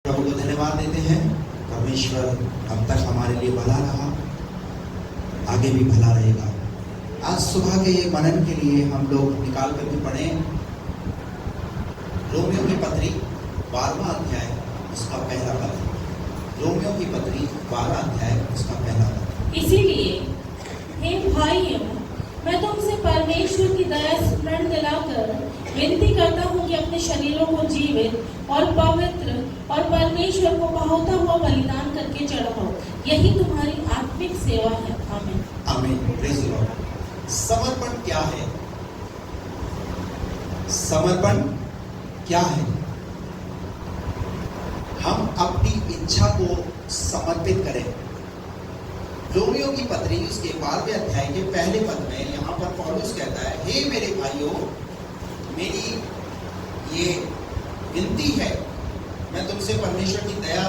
प्रभु को धन्यवाद देते हैं। परमेश्वर अब तक हमारे लिए भला रहा, आगे भी भला रहेगा। आज सुबह के मनन के लिए हम लोग निकाल करके पढ़े रोमियो की पत्री 12वां अध्याय उसका पहला पद। रोमियो की पत्री 12 अध्याय उसका पहला पद। इसीलिए हे भाइयों, मैं तुमसे परमेश्वर की दया स्मरण दिलाकर विनती करता हूँ कि अपने शरीरों को जीवित और पवित्र और परमेश्वर को भावता हुआ बलिदान करके चढ़ाओ, यही तुम्हारी आत्मिक सेवा है। आमीन। आमीन। Praise the Lord. समर्पण क्या है? समर्पण क्या है? हम अपनी इच्छा को समर्पित करें। रोमियो की पत्री उसके 12वें अध्याय के पहले पद में यहाँ पर पौलुस कहता है, हे मेरे भाइयों, मेरी ये विनती है, मैं तुमसे परमेश्वर की दया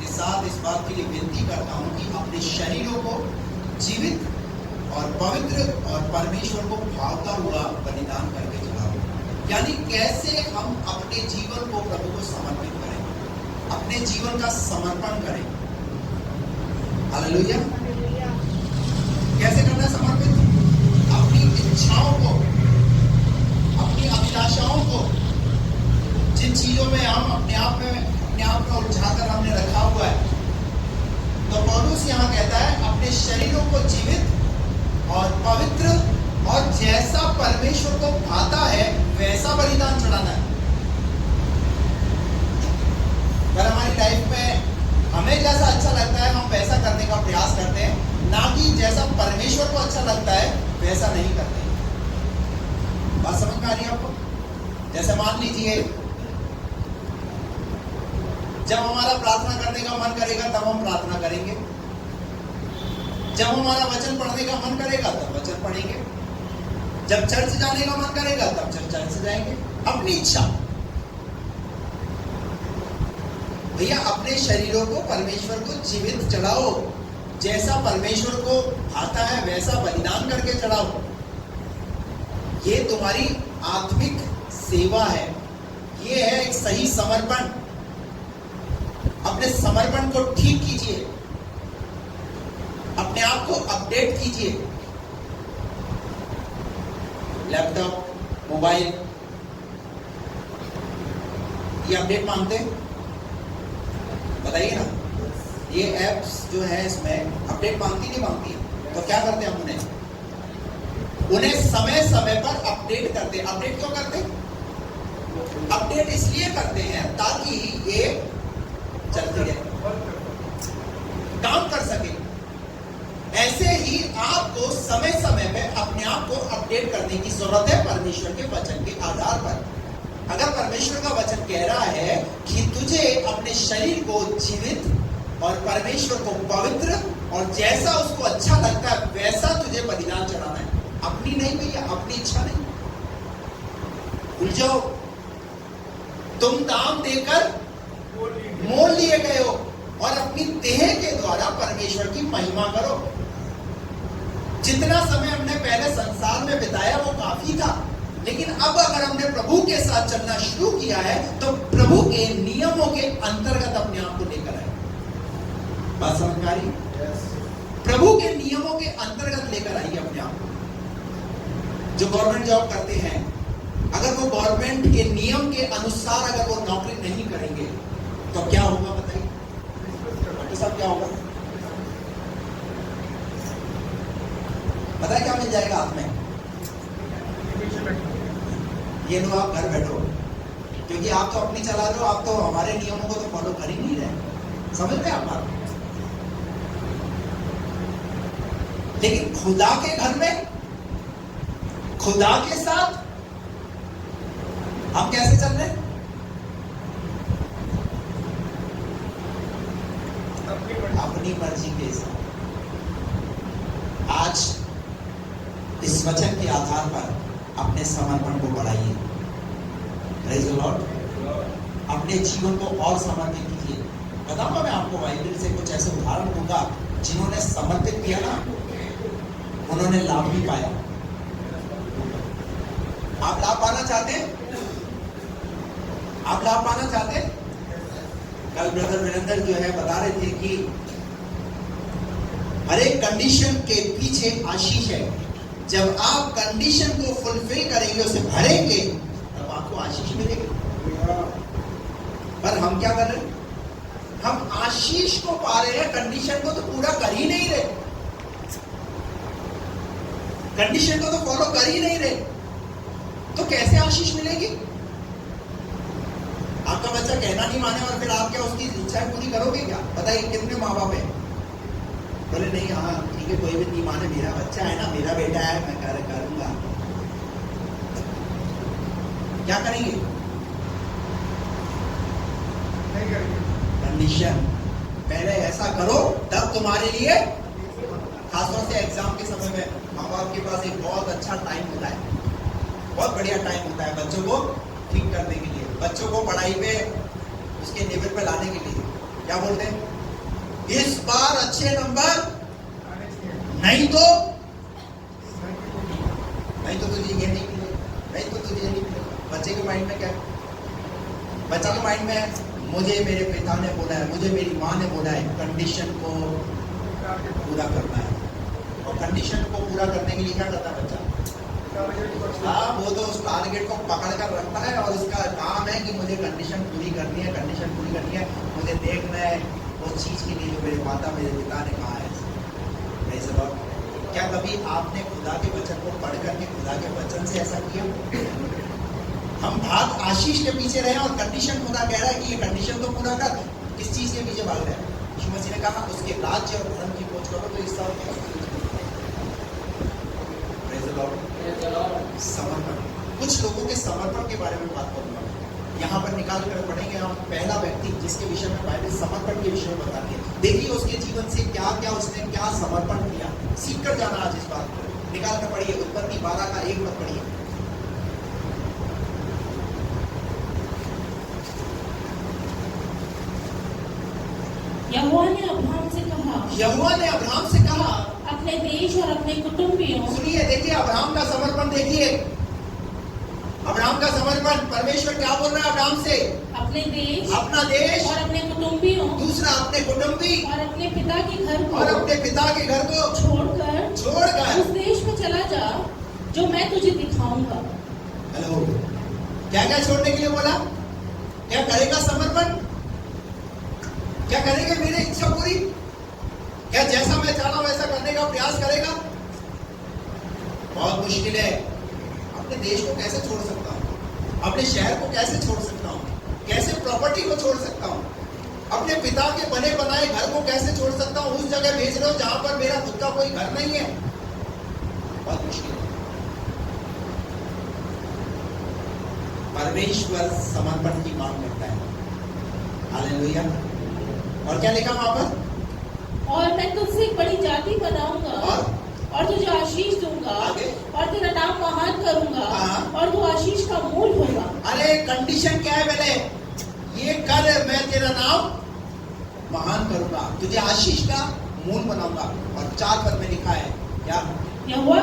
के साथ इस बात के लिए विनती करता हूँ कि अपने शरीरों को जीवित और पवित्र और परमेश्वर को भावता हुआ बलिदान करके चढ़ाओ। यानी कैसे हम अपने जीवन को प्रभु को समर्पित करें, अपने जीवन का समर्पण करें। हालेलुया। कैसे करना है समर्पित? अपनी इच्छाओं को, अपनी अभिलाषाओं को, जिन चीजों में हम अपने आप में उलझाकर हमने रखा हुआ है, तो पौलुस यहाँ कहता है अपने शरीरों को जीवित और पवित्र और जैसा परमेश्वर को भाता है वैसा बलिदान चढ़ाना है। पर हमारी लाइफ में हमें जैसा अच्छा लगता है हम वैसा करने का प्रयास करते हैं, ना कि जैसा परमेश्वर को अच्छा लगता है वैसा नहीं करते। बात समझ में आ रही है आपको? जैसे मान लीजिए जब हमारा प्रार्थना करने का मन करेगा तब हम प्रार्थना करेंगे, जब हमारा वचन पढ़ने का मन करेगा तब वचन पढ़ेंगे, जब चर्च जाने का मन करेगा तब चर्च जाएंगे। अपनी इच्छा। भैया अपने शरीरों को परमेश्वर को जीवित चढ़ाओ, जैसा परमेश्वर को आता है वैसा बलिदान करके चढ़ाओ। ये तुम्हारी आत्मिक सेवा है, ये है एक सही समर्पण। अपने समर्पण को ठीक कीजिए, अपने आप को अपडेट कीजिए। लैपटॉप, मोबाइल ये अपडेट मांगते हैं? बताइए ना, ये एप्स जो है इसमें अपडेट मांगती नहीं मांगती? तो क्या करते हैं हम उन्हें समय समय पर अपडेट करते हैं। अपडेट क्यों करते हैं? अपडेट इसलिए करते हैं ताकि ये चलते रहे, काम कर सके। ऐसे ही आपको समय समय पे अपने आप को अपडेट करने की जरूरत है परमेश्वर के वचन के आधार पर। अगर परमेश्वर का वचन कह रहा है कि तुझे अपने शरीर को जीवित और परमेश्वर को पवित्र और जैसा उसको अच्छा लगता है वैसा तुझे बलिदान चढ़ाना है, अपनी नहीं भैया, अपनी इच्छा नहीं। भूल जाओ, तुम दाम देकर मोल लिए गए हो और अपनी देह के द्वारा परमेश्वर की महिमा करो। जितना समय हमने पहले संसार में बिताया वो काफी था, लेकिन अब अगर हमने प्रभु के साथ चलना शुरू किया है तो प्रभु के नियमों के अंतर्गत अपने आप को लेकर आए। बात समझ में आ रही? प्रभु के नियमों के अंतर्गत लेकर आइए अपने आप को। जो गवर्नमेंट जॉब करते हैं, अगर वो गवर्नमेंट के नियम के अनुसार अगर वो नौकरी नहीं करेंगे तो क्या होगा बताइए? डॉक्टर साहब क्या होगा? पता है क्या मिल जाएगा हाथ में? ये लो आप घर बैठो, क्योंकि आप तो अपनी चला रहे हो, आप तो हमारे नियमों को तो फॉलो कर ही नहीं रहे। समझ रहे आप बात? लेकिन खुदा के घर में, खुदा के साथ हम कैसे चल रहे हैं? अपनी मर्जी के साथ। आज इस वचन के आधार पर अपने समर्पण को बढ़ाइए। Praise the Lord. अपने जीवन को और समर्पित कीजिए। बताऊंगा मैं आपको बाइबल से कुछ ऐसे उदाहरण दूंगा जिन्होंने समर्पित किया ना, उन्होंने लाभ भी पाया। आप लाभ पाना चाहते हैं? आप लाभ पाना चाहते हैं? कल ब्रदर वीरेंद्र जो है बता रहे थे कि हर एक कंडीशन के पीछे आशीष है। जब आप कंडीशन को फुलफिल करेंगे, उसे भरेंगे, तब आपको आशीष मिलेगी। पर हम क्या कर रहे हैं? हम आशीष को पा रहे हैं, कंडीशन को तो पूरा कर ही नहीं रहे, कंडीशन को तो फॉलो कर ही नहीं रहे, तो कैसे आशीष मिलेगी? आपका बच्चा कहना नहीं माने और फिर आप क्या उसकी इच्छाएं पूरी करोगे क्या? बताइए कितने माँ बाप है बोले नहीं, हाँ ठीक है, कोई भी नहीं माने, मेरा बच्चा है ना, मेरा बेटा है, मैं करूंगा। क्या करेंगे? नहीं करेंगे। कंडीशन पहले ऐसा करो तब तुम्हारे लिए, खासतौर से एग्जाम के समय में माँ बाप के पास एक बहुत अच्छा टाइम होता है, बहुत बढ़िया टाइम होता है बच्चों को ठीक करने के लिए, बच्चों को पढ़ाई पे उसके लेवल पे लाने के लिए। क्या बोलते हैं? इस बार अच्छे नंबर, नहीं तो तुझे ये नहीं मिलेगा, नहीं तो तुझे ये नहीं मिलेगा। बच्चे के माइंड में क्या है? बच्चे के माइंड में है, मुझे मेरे पिता ने बोला है, मुझे मेरी माँ ने बोला है, कंडीशन को पूरा करना है। और कंडीशन को पूरा करने के लिए क्या करता है बच्चा? हाँ, वो तो उस टारगेट को पकड़ कर रखता है और उसका काम है कि मुझे कंडीशन पूरी करनी है, कंडीशन पूरी करनी है, मुझे देखना है वो चीज के लिए जो मेरे माता मेरे पिता ने कहा है। क्या कभी आपने खुदा के वचन को पढ़ करके खुदा के वचन से ऐसा किया? हम भाग आशीष के पीछे रहे और कंडीशन खुदा कह रहा है कि ये कंडीशन तो पूरा कर। किस चीज के पीछे भाग रहे हैं? यीशु मसीह ने कहा उसके राज्य और धर्म की खोज करो तो इस साल समर्पण। कुछ लोगों के समर्पण के बारे में बात करूंगा यहाँ पर निकाल कर पढ़ेंगे हम। पहला व्यक्ति जिसके विषय में बाइबल समर्पण के विषय में बताती है, देखिए उसके जीवन से क्या क्या उसने क्या समर्पण किया, सीख कर जाना आज इस बात को। निकाल कर पढ़िए उत्पत्ति 12 का 1 मत पढ़िए। यहोवा ने अब्राहम से कहा, यहोवा ने अब्राहम से कहा, अपने देश और अपने कुटुंबियों। सुनिए, देखिए अब्राहम का समर्पण, देखिए अब्राहम का समर्पण। परमेश्वर क्या बोल रहा है अब्राहम से? अपने देश, अपना देश और अपने कुटुंबियों। दूसरा अपने कुटुंबी और अपने पिता के घर को, और अपने पिता के घर को छोड़कर उस देश में चला जा जो मैं तुझे दिखाऊंगा। हेलो, क्या क्या छोड़ने के लिए बोला? क्या करेगा समर्पण? क्या करेगा मेरी इच्छा पूरी? क्या जैसा मैं चाह रहा हूं वैसा करने का प्रयास करेगा? बहुत मुश्किल है। अपने देश को कैसे छोड़ सकता हूं? अपने शहर को कैसे छोड़ सकता हूं? कैसे प्रॉपर्टी को छोड़ सकता हूं? अपने पिता के बने बनाए घर को कैसे छोड़ सकता हूं? उस जगह भेज रहे हो जहां पर मेरा खुद का कोई घर नहीं है। बहुत मुश्किल है। परमेश्वर समर्पण की मांग करता है। हालेलुया। और क्या लिखा वहां पर? और मैं तुझसे एक बड़ी जाति बनाऊंगा और तुझे आशीष दूंगा और तेरा नाम महान करूंगा और तू आशीष का मूल होगा। अरे कंडीशन क्या है? पहले ये कर, मैं तेरा नाम महान करूंगा, तुझे आशीष का मूल बनाऊंगा। और 4 पद में लिखा है क्या? यहोवा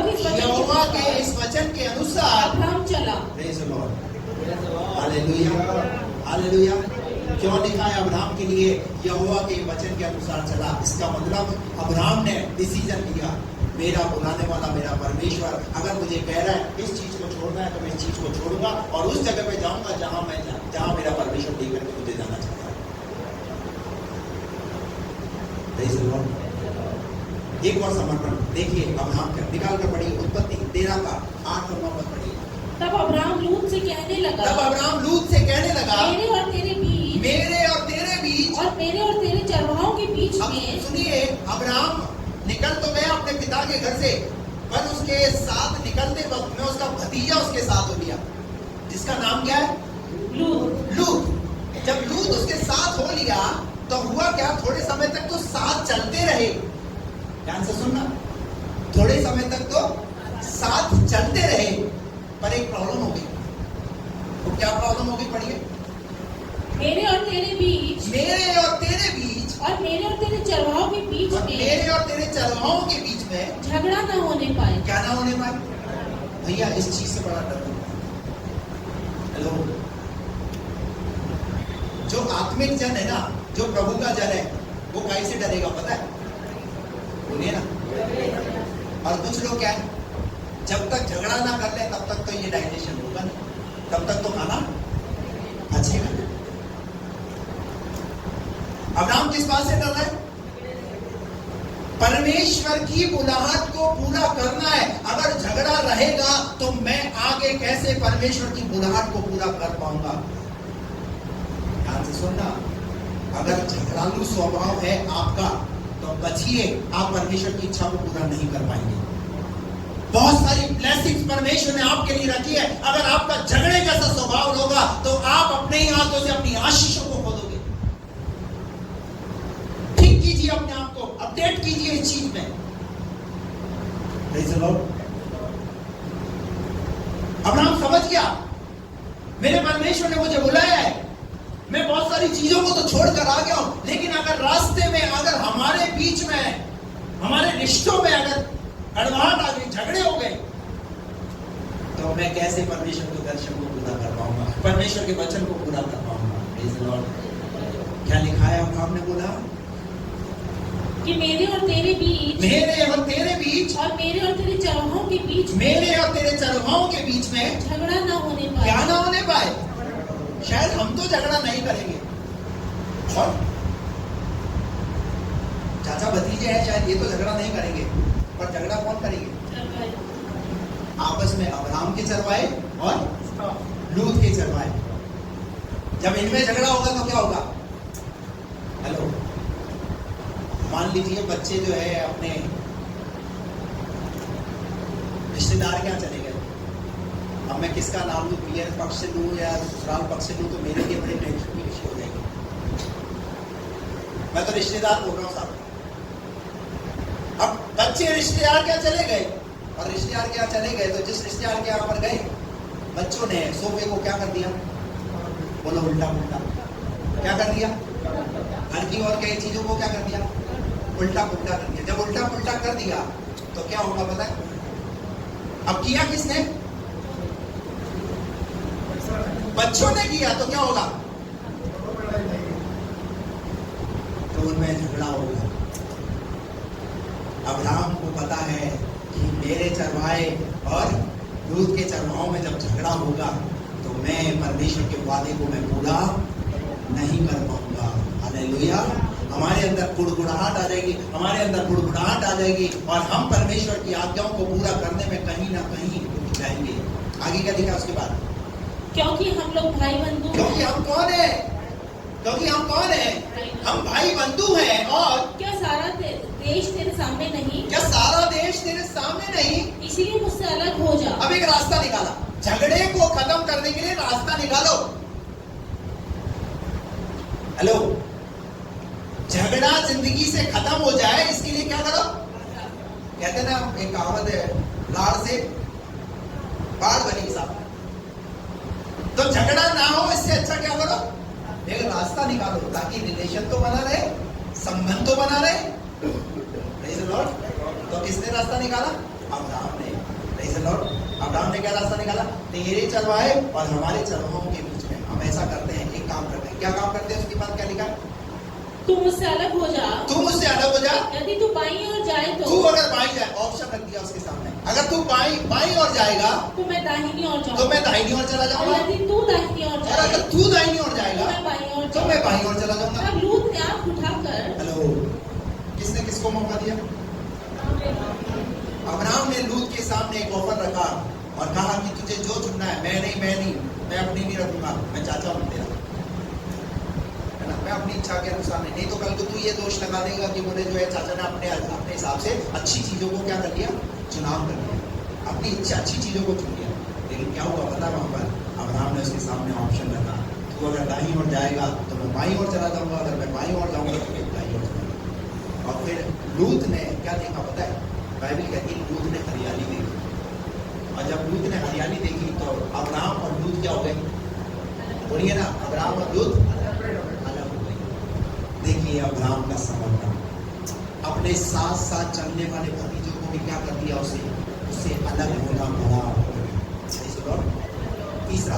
के इस वचन के अनुसार अब्राहम चला। Praise the Lord. Hallelujah, hallelujah. क्यों लिखा है अब्राहम के लिए यहोवा के वचन के अनुसार चला? इसका मतलब अब्राहम ने डिसीजन लिया, मेरा बुलाने वाला मेरा परमेश्वर अगर मुझे कह रहा है इस चीज को छोड़ना है तो मैं इस चीज को छोड़ूंगा और उस जगह पे जाऊंगा जहां मेरा परमेश्वर लेकर के मुझे जाना चाहता है। Praise the Lord. एक और समर्पण देखिए अब्राहम का, निकाल कर पढ़िए उत्पत्ति 13 का 8 और 9 पद पढ़िए। तब अब्राहम लूत से कहने लगा, मेरे और तेरे बीच और मेरे और तेरे चरवाहों के बीच में। सुनिए, अब्राहम निकल तो गया अपने पिता के घर से, पर उसके साथ निकलते वक्त में उसका भतीजा उसके साथ हो गया, जिसका नाम क्या है? लूत। जब लूत उसके साथ हो लिया तो हुआ क्या? थोड़े समय तक तो साथ चलते रहे। ध्यान से सुनना, थोड़े समय तक तो साथ चलते रहे, पर एक प्रॉब्लम हो गई। तो क्या प्रॉब्लम हो गई? पढ़िए। मेरे और तेरे बीच और मेरे और तेरे चरवाहों के बीच में झगड़ा न होने पाए। क्या ना होने पाए? भैया इस चीज से बड़ा डर। हेलो, जो आत्मिक जन है ना, जो प्रभु का जन है, वो काहे से डरेगा पता है? बोलिए ना। और कुछ लोग क्या है, जब तक झगड़ा ना कर ले तब तक तो ये डाइजेशन होगा नहीं, तब तक तो खाना बचेगा नहीं। अब्राहम किस बात से डर रहा है? परमेश्वर की बुलाहट को पूरा करना है। अगर झगड़ा रहेगा तो मैं आगे कैसे परमेश्वर की बुलाहट को पूरा कर पाऊंगा? ध्यान से सुनना, अगर झगड़ालू स्वभाव है आपका तो बचिए, आप परमेश्वर की इच्छा को पूरा नहीं कर पाएंगे। बहुत सारी ब्लेसिंग्स परमेश्वर ने आपके लिए रखी है, अगर आपका झगड़े जैसा स्वभाव होगा तो आप अपने ही हाथों से अपनी आशीषों को खो दोगे। ठीक कीजिए अपने आप को, अपडेट कीजिए इस चीज में। Praise the Lord। अब्राहम समझ गया, मेरे परमेश्वर ने मुझे बुलाया है, मैं बहुत सारी चीजों को तो छोड़कर आ गया हूं, लेकिन अगर रास्ते में, अगर हमारे बीच में, हमारे रिश्तों में अगर कड़वाहट आ गई, झगड़े हो गए, तो मैं कैसे परमेश्वर के दर्शन को पूरा कर पाऊंगा, परमेश्वर के वचन को पूरा कर पाऊंगा। Praise the Lord। क्या लिखा है? अब्राहम ने बोला कि मेरे और तेरे बीच, मेरे और तेरे बीच, और मेरे और तेरे चरवाहों के बीच, मेरे और तेरे चरवाहों के बीच में झगड़ा ना होने पाए। क्या ना होने पाए? शायद हम तो झगड़ा नहीं करेंगे, और चाचा भतीजे हैं, शायद ये तो झगड़ा नहीं करेंगे, पर झगड़ा कौन करेंगे? आपस में अब्राहम के चरवाहे और लूत के चरवाहे। जब इनमें झगड़ा होगा तो क्या होगा? हेलो, मान लीजिए बच्चे जो है अपने रिश्तेदार के यहाँ चले गए, अब मैं किसका नाम लूं, पियर पक्ष से लूं या ससुराल पक्ष से लूं, तो मेरे लिए बड़े टेंशन की विषय हो जाएगी। मैं तो रिश्तेदार बोल रहा हूं साहब। अब बच्चे रिश्तेदार के यहाँ चले गए, और रिश्तेदार के यहाँ चले गए तो जिस रिश्तेदार के यहाँ पर गए, बच्चों ने सोफे को क्या कर दिया? बोलो उल्टा पुल्टा। क्या कर दिया? घर की और कई चीजों को क्या कर दिया? उल्टा पुल्टा कर दिया। जब उल्टा पुल्टा कर दिया तो क्या होगा पता है? अब किया किसने? बच्चों ने किया, तो क्या होगा? तो उनमें झगड़ा होगा। अब्राहम को पता है कि मेरे चरवाहे और लूत के चरवाहों में जब झगड़ा होगा तो मैं परमेश्वर के वादे को मैं पूरा नहीं कर पाऊंगा। हालेलुया। हमारे अंदर गुड़गुड़ाहट आ जाएगी, हमारे अंदर गुड़गुड़ाहट आ जाएगी, और हम परमेश्वर की आज्ञाओं को पूरा करने में कहीं ना कहीं रुक जाएंगे। आगे क्या लिखा उसके बाद? क्योंकि हम लोग भाई बंधु हैं। क्योंकि हम कौन है? क्योंकि हम कौन है? हम भाई बंधु हैं। और क्या सारा देश तेरे सामने नहीं? क्या सारा देश तेरे सामने नहीं? इसीलिए मुझसे अलग हो जा। अब एक रास्ता निकाला, झगड़े को खत्म करने के लिए रास्ता निकालो। हेलो, झगड़ा जिंदगी से खत्म हो जाए इसके लिए क्या करो? कहते हैं ना, एक कहावत है, लाड़ से बाढ़ बनी साहब। तो झगड़ा ना हो, इससे अच्छा क्या करो? एक रास्ता निकालो, ताकि रिलेशन तो बना रहे, संबंध तो बना रहे। Praise the Lord। तो किसने रास्ता निकाला? अब्राहम ने। Praise the Lord। अब्राहम ने क्या रास्ता निकाला? तेरे चरवाहे और हमारे चरवाहों के बीच में हम ऐसा करते हैं, एक काम करते हैं। क्या काम करते हैं? उसके बाद क्या लिखा? तू मुझसे अलग हो जा। तू मुझसे अलग हो जा। यदि तू बाईं ओर जाए तो। तू अगर बाईं जाए, ऑप्शन रख दिया उसके सामने, अगर तू बाईं ओर जाएगा तो मैं दाहिनी ओर जाऊंगा। तो मैं दाहिनी ओर चला और जाऊंगा, यदि तू दाहिनी ओर और जाए अगर तू दाहिनी ओर तो जाएगा मैं बाईं ओर तो मैं बाईं ओर चला जाऊंगा। अब लूत ने आंख उठाकर, हेलो, किसने किसको मौका दिया? अब्राहम ने लूत के सामने एक ऑफर रखा और कहा कि तुझे जो चुनना है, मैं नहीं, मैं अपनी नहीं रखूंगा, मैं चाचा हूं तेरा, है ना, मैं अपनी इच्छा के अनुसार नहीं तो कल को तू ये दोष लगा देगा कि मुझे जो है चाचा ने अपने हिसाब से अच्छी चीजों को क्या कर लिया? चुनाव कर लिया, अपनी इच्छा अच्छी चीजों को चुन लिया। लेकिन क्या हुआ पता? वहां पर अब्राहम ने उसके सामने ऑप्शन रखा, तू अगर दाईं ओर जाएगा तो मैं बाईं ओर चला जाऊंगा, अगर मैं बाईं ओर जाऊंगा तो मैं दाईं ओर चला। और फिर लूत ने क्या देखा पता है? बाइबल कहती है लूत ने हरियाली देखी, और जब लूत ने हरियाली देखी तो अब्राहम और लूत क्या हो गए? बोलिए ना, अब्राहम और लूत अलग हो गए। देखिए अब्राहम का समर्पण, अपने साथ साथ चलने वाले भतीजों को भी क्या कर दिया? उससे अलग होना पड़ा। तीसरा,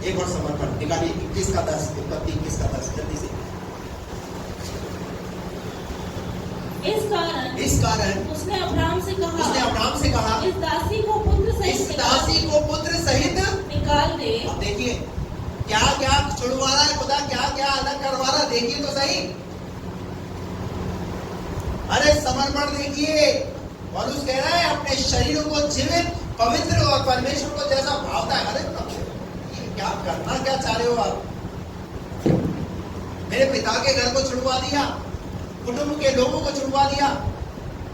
एक और समर्पण निकालिए, 21 का 10, उत्पत्ति 21 का 10, जल्दी से। इस कारण उसने अब्राहम से कहा, इस दासी को पुत्र सहित निकाल दे। अब देखिए क्या क्या छुड़वा रहा है खुदा, क्या क्या अलग करवा रहा है, देखिए तो सही। अरे समर्पण देखिए, और उस कह रहा है अपने शरीरों को जीवित, पवित्र और परमेश्वर को जैसा भावता है। अरे ये क्या करना क्या चाह रहे हो आप? मेरे पिता के घर को छुड़वा दिया, कुटुंब के लोगों को छुड़वा दिया,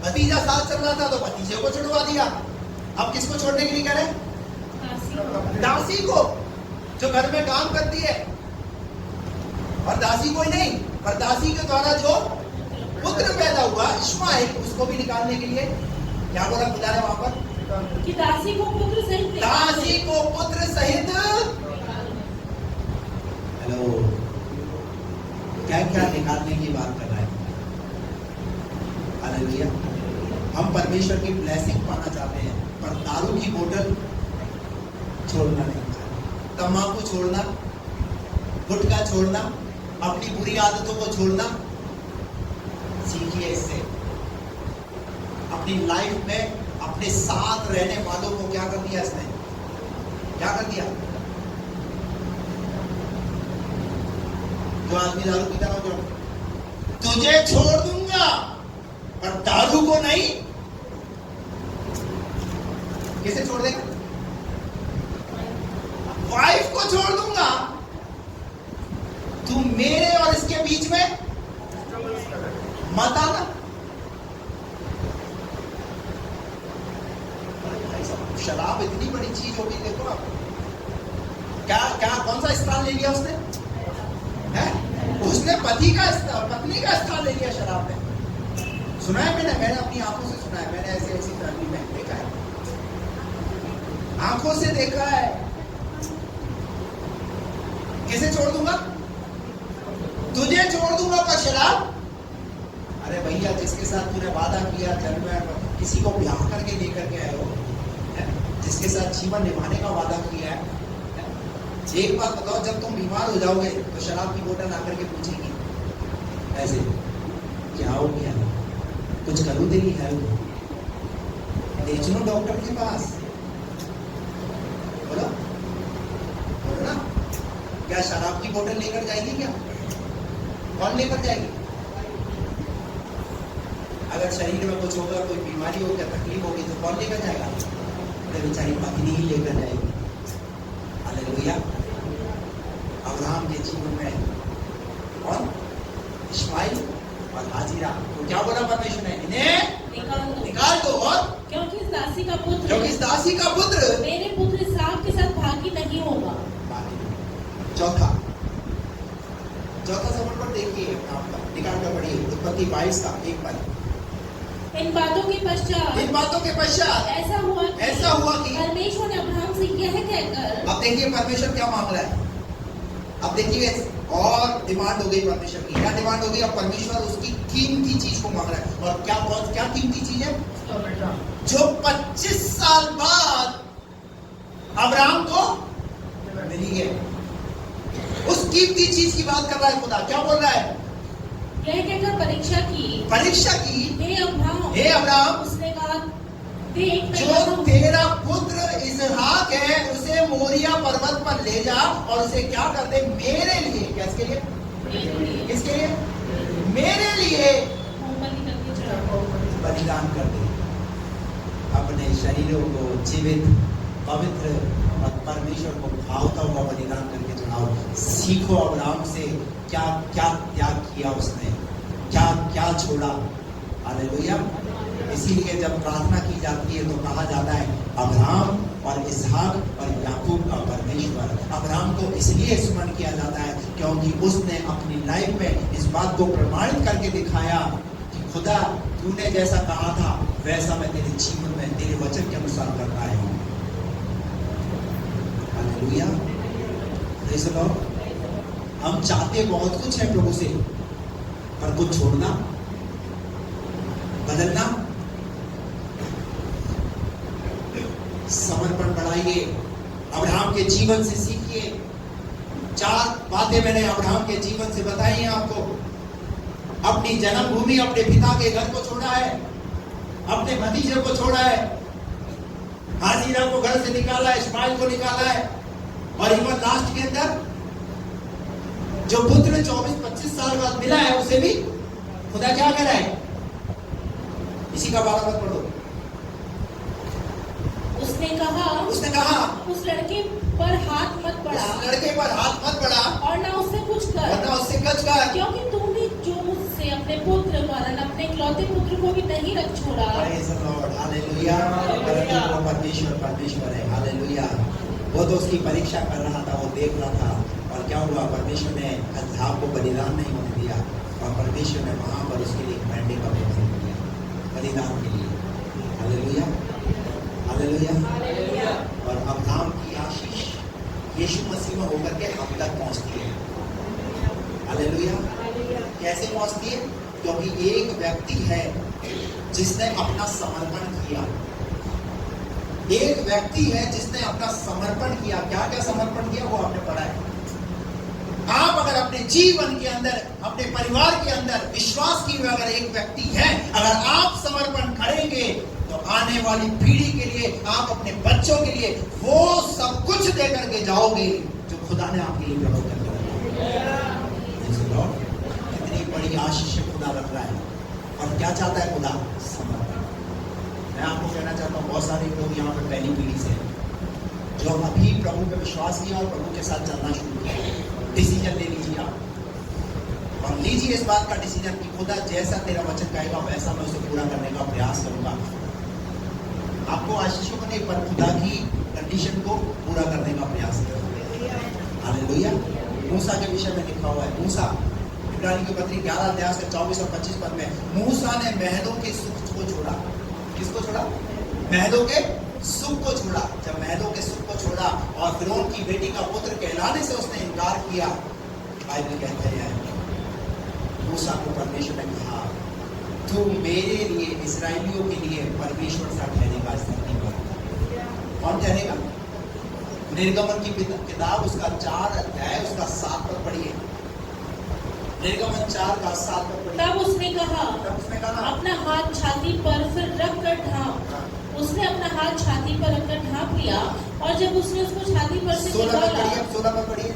भतीजा साथ चल रहा था तो भतीजे को छुड़वा दिया। अब किसको छोड़ने के लिए कह रहे हैं? दासी को, जो घर में काम करती है। और दासी कोई नहीं, पर दासी के द्वारा जो पुत्र पैदा हुआ इश्माएल, उसको भी निकालने के लिए क्या बोला खुदा ने वहां पर? कि दासी को पुत्र सहित निकाल दे। दासी को पुत्र सहित। हेलो, क्या क्या निकालने की बात कर रहा है? हालेलुया। हम परमेश्वर की ब्लेसिंग पाना चाहते हैं, पर दारू की बोतल छोड़ना नहीं चाहते, तंबाकू छोड़ना, गुटखा छोड़ना, अपनी बुरी आदतों को छोड़ना सीखिए। इससे अपनी लाइफ में अपने साथ रहने वालों को क्या कर दिया इसने? क्या कर दिया? जो आदमी दारू पीता हो, जो तुझे छोड़ दूंगा पर दारू को नहीं। किसे छोड़ देगा? वाइफ को छोड़ दूंगा। तू मेरे और इसके बीच में मत आना। शराब इतनी बड़ी चीज होगी, देखो आप क्या क्या कौन सा स्थान ले लिया उसने? है? उसने पत्नी का स्थान ले लिया शराब में। सुना है मैंने अपनी आंखों से सुना है, मैंने ऐसी फैमिली में देखा है, आंखों से देखा है। किसे छोड़ दूंगा? तुझे छोड़ दूंगा पर शराब। अरे भैया, जिसके साथ तूने वादा किया जन्म में, किसी को ब्याह करके लेकर के आए हो, जिसके साथ जीवन निभाने का वादा किया है, एक बात बताओ, जब तुम बीमार हो जाओगे तो शराब की बोतल आकर के पूछेगी ऐसे, क्या हो गया, कुछ करूँ तेरी हेल्प, ले चलो डॉक्टर के पास। बोलो बोलो ना, क्या शराब की बोतल लेकर जाएगी? क्या कौन लेकर जाएगी? अगर शरीर में कुछ होगा, कोई बीमारी होगी, तकलीफ होगी, तो कौन लेकर जाएगा? तो बेचारी पत्नी ही लेकर जाएगी। हालेलुया। अब्राहम के जीवन में कौन? इश्माएल और हाजिरा को क्या बोला परमेश्वर ने? इन्हें निकाल दो। और क्योंकि इस दासी का पुत्र मेरे पुत्र इसहाक के साथ भागी नहीं होगा। चौथा समर्पण देखिए, आपका निकाल कर पढ़िए, उत्पत्ति 22 का 1 पद। इन बातों के पश्चात ऐसा हुआ कि परमेश्वर ने अब्राहम से यह कहकर। अब देखिए परमेश्वर क्या मांग रहा है। अब देखिए और डिमांड हो गई परमेश्वर की। क्या डिमांड हो गई? अब परमेश्वर उसकी कीमती चीज को मांग रहा है। और क्या कीमती चीज है? जो 25 साल बाद अब्राहम को मिली है, उस कीमती चीज की बात कर रहा है खुदा। क्या बोल रहा है? यह कहकर परीक्षा की हे अब्राहम, उसने कहा, देख, जो तेरा पुत्र इसहाक है उसे मोरिया पर्वत पर ले जा और उसे क्या कर दे? मेरे लिए। किसके लिए? किसके लिए? मेरे लिए बलिदान कर दे। अपने शरीरों को जीवित, पवित्र और परमेश्वर को भावता हुआ बलिदान करके चढ़ाओ। सीखो अब्राहम से, क्या क्या त्याग किया उसने, क्या क्या छोड़ा। हालेलुया। इसीलिए जब प्रार्थना की जाती है तो कहा जाता है अब्राहम और इसहाक और याकूब का परमेश्वर। अब्राहम को इसलिए स्मरण किया जाता है क्योंकि उसने अपनी लाइफ में इस बात को प्रमाणित करके दिखाया कि खुदा, तूने जैसा कहा था वैसा मैं तेरे जीवन में तेरे वचन के अनुसार कर रहा हूं। हालेलुया। Praise the Lord. हम चाहते बहुत कुछ है प्रभु से, पर कुछ छोड़ना, बदलना। समर्पण बढ़ाइए, अब्राहम के जीवन से सीखिए, 4 बातें मैंने अब्राहम के जीवन से बताई हैं आपको। अपनी जन्मभूमि, अपने पिता के घर को छोड़ा है, अपने भतीजे को छोड़ा है, हाजिरा को घर से निकाला है, इस्माइल को निकाला है, और इवन लास्ट के अंदर जो पुत्र 24-25 साल बाद मिला है उसे भी खुदा क्या कह रहा है? इसी का 12 पद पढ़ो। उसने कहा उस लड़के पर हाथ मत बढ़ा, उस लड़के पर हाथ मत बढ़ा और ना उससे कुछ कर, वरना उससे कुछ कर, क्योंकि तूने जो मुझसे अपने पुत्र वरन अपने इकलौते पुत्र को भी नहीं रख छोड़ा। Praise the Lord, hallelujah. परंतु वो परमेश्वर है, हालेलुया। वो तो उसकी परीक्षा कर रहा था, वो देख रहा था, और क्या हुआ? परमेश्वर ने अब्राहम को बलिदान नहीं होने दिया, और परमेश्वर ने वहां पर उसके लिए एक मेंढे का बलिदान किया, बलिदान के लिए। Hallelujah, hallelujah. और अब्राहम की आशीष यीशु मसीह में होकर के हम तक पहुंचती है। हालेलुया। कैसे पहुंचती है? क्योंकि एक व्यक्ति है जिसने अपना समर्पण किया। एक व्यक्ति है जिसने अपना समर्पण किया। क्या क्या समर्पण किया वो आपने पढ़ा है। आप अगर अपने जीवन के अंदर, अपने परिवार के अंदर विश्वास की हुए अगर एक व्यक्ति है, अगर आप समर्पण करेंगे तो आने वाली पीढ़ी के लिए, आप अपने बच्चों के लिए वो सब कुछ दे करके जाओगे जो खुदा ने आपके लिए प्रभुत्व किया। कितनी बड़ी आशीष खुदा रख रहा है। और क्या चाहता है खुदा? समर्पण। मैं आपको कहना चाहता हूँ, बहुत सारे लोग यहाँ पर पहली पीढ़ी से जो अभी प्रभु पे विश्वास किया और प्रभु के साथ चलना शुरू किया। डिसीजन ले लीजिए आप, और लीजिए इस बात का डिसीजन कि खुदा जैसा तेरा वचन कहेगा वैसा मैं उसे पूरा करने का प्रयास करूंगा। आपको आशीषों को नहीं, पर खुदा की कंडीशन को पूरा करने का प्रयास करेगा। हालेलुया। मूसा के विषय में लिखा हुआ है, मूसा, इब्रानी की पत्री 11 अध्याय के 24 और 25 पद में, मूसा ने महलों के सुख को छोड़ा। किसको छोड़ा? महलों के सुख को छोड़ा। जब महलों के सुख को छोड़ा और फिरौन की बेटी का पुत्र कहलाने से उसने इनकार किया, बाइबल कहते हैं मूसा को परमेश्वर ने कहा, तू मेरे लिए, इस्राएलियों के लिए परमेश्वर सा ठहरेगा इस धरती पर। कौन ठहरेगा? निर्गमन की किताब उसका 4 अध्याय उसका 7 पद पढ़िए। निर्गमन 4 का 7 पद पढ़िए। तब उसने कहा अपना हाथ छाती पर फिर रख कर ढांप। उसने अपना हाथ छाती पर रखकर ढांप लिया, और जब उसने उसको छाती पर से निकाला, 16 पद पढ़िए।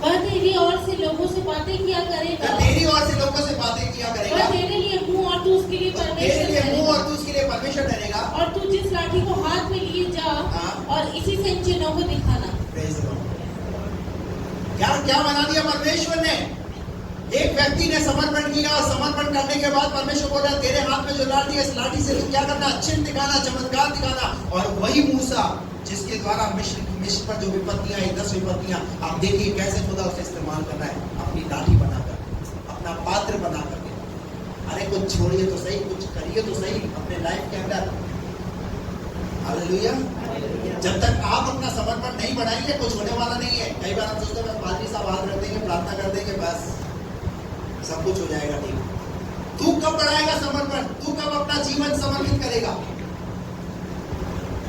वह तेरी ओर से लोगों से बातें किया करेगा, तेरी ओर से लोगों से बातें किया करेगा, वह तेरे लिए मुंह और तू उसके लिए परमेश्वर ठहरेगा, और तू जिस लाठी को हाथ में लिए जा, और इसी से इन चिन्हों को दिखाना। क्या बना दिया परमेश्वर ने? एक व्यक्ति ने समर्पण किया, और समर्पण करने के बाद परमेश्वर बोला तेरे हाथ में जो लाठी है, इस लाठी से तू क्या करना? चिन्ह दिखाना, चमत्कार दिखाना। और वही मूसा जिसके द्वारा मिस्र पर जो विपत्तियां आई, 10 विपत्तियां, आप देखिए कैसे खुदा उसे इस्तेमाल कर रहा है, अपनी लाठी बनाकर, अपना पात्र बना करके। अरे कुछ छोड़िए तो सही, कुछ करिए तो सही अपने लाइफ के अंदर। हालेलुया। जब तक आप अपना समर्पण नहीं बढ़ाएंगे कुछ होने वाला नहीं है। कई बार हम सोचते हैं बस पादरी साहब हाथ रख देंगे, प्रार्थना कर देंगे, बस सब कुछ हो जाएगा ठीक। तू कब बढ़ाएगा समर्पण? तू कब अपना जीवन समर्पित करेगा?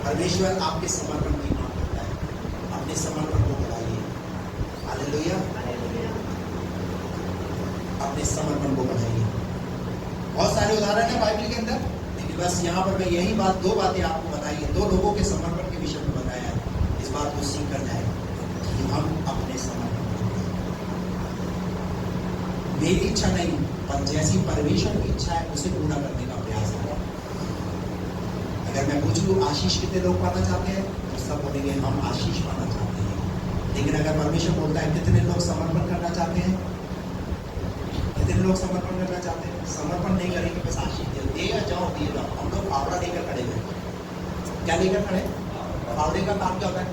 परमेश्वर आपके समर्पण की मांग करता है। अपने समर्पण को बढ़ाइए। हालेलुया। अपने समर्पण को बढ़ाइए। बहुत सारे उदाहरण है बाइबल के अंदर, लेकिन बस यहाँ पर मैं यही बात, 2 बातें आपको बताई है, 2 लोगों के समर्पण के विषय में बताया है। इस बात को सीख कर जाए कि हम अपने समर्पण, मेरी इच्छा नहीं पर जैसी परमेश्वर की इच्छा है उसे पूरा करने का प्रयास करें। अगर मैं पूछूं आशीष कितने लोग पाना चाहते हैं, तो सब बोलेंगे हम आशीष पाना चाहते हैं। लेकिन अगर परमेश्वर बोलता है कितने लोग समर्पण करना चाहते हैं, कितने लोग समर्पण करना चाहते हैं? समर्पण नहीं करेंगे बस आशीष दे जाओ, दिए जाओ। हम लोग फावड़ा लेकर खड़े हैं। क्या लेकर खड़े? फावड़े का काम क्या होता है?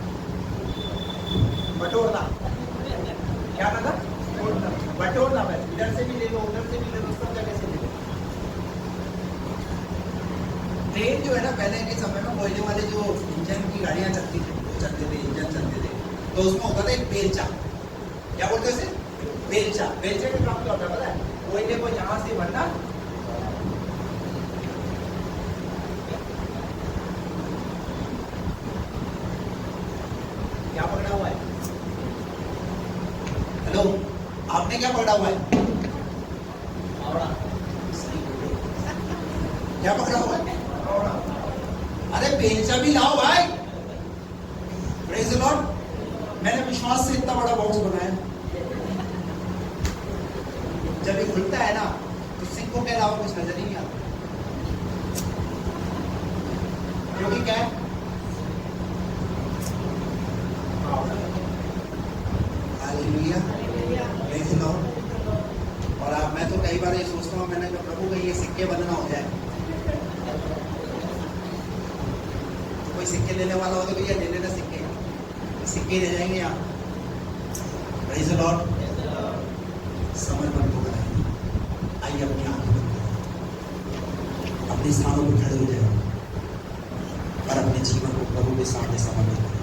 बटोरना। क्या करना? बटोरना। बस इधर से भी ले लो, उधर से भी ले लो, सब जगह से ले लो। ट्रेन जो है ना, पहले के समय में कोयले वाले जो इंजन की गाड़ियां चलती थी, वो चलते थे, इंजन चलते थे, तो उसमें होता था एक बेलचा। क्या बोलते हैं उसे? बेलचा। बेलचे का काम क्या होता है पता है? कोयले को यहाँ से भरना, क्या पकड़ा हुआ है? हेलो, आपने क्या पकड़ा हुआ है? सही बोले। क्या पकड़ा हुआ है? अरे बेलचा भी लाओ भाई। Praise the Lord. मैंने विश्वास से इतना बड़ा बॉक्स बनाया। जब ये खुलता है ना तो सिक्कों के अलावा कुछ नजर ही नहीं आता, क्योंकि क्या है? Hallelujah, praise the Lord. और अब मैं तो कई बार ये सोचता हूँ, मैंने कहा प्रभु कहीं ये सिक्के बनना हो जाए, तो कोई सिक्के लेने वाला हो तो भैया ले लेना सिक्के, सिक्के ले जाएंगे आप। Praise the Lord. समर्पण को कराइए। आइए अपनी आंखें बंद करें, अपने स्थानों पर खड़े हो जाए और अपने जीवन को प्रभु के सामने समर्पित करें।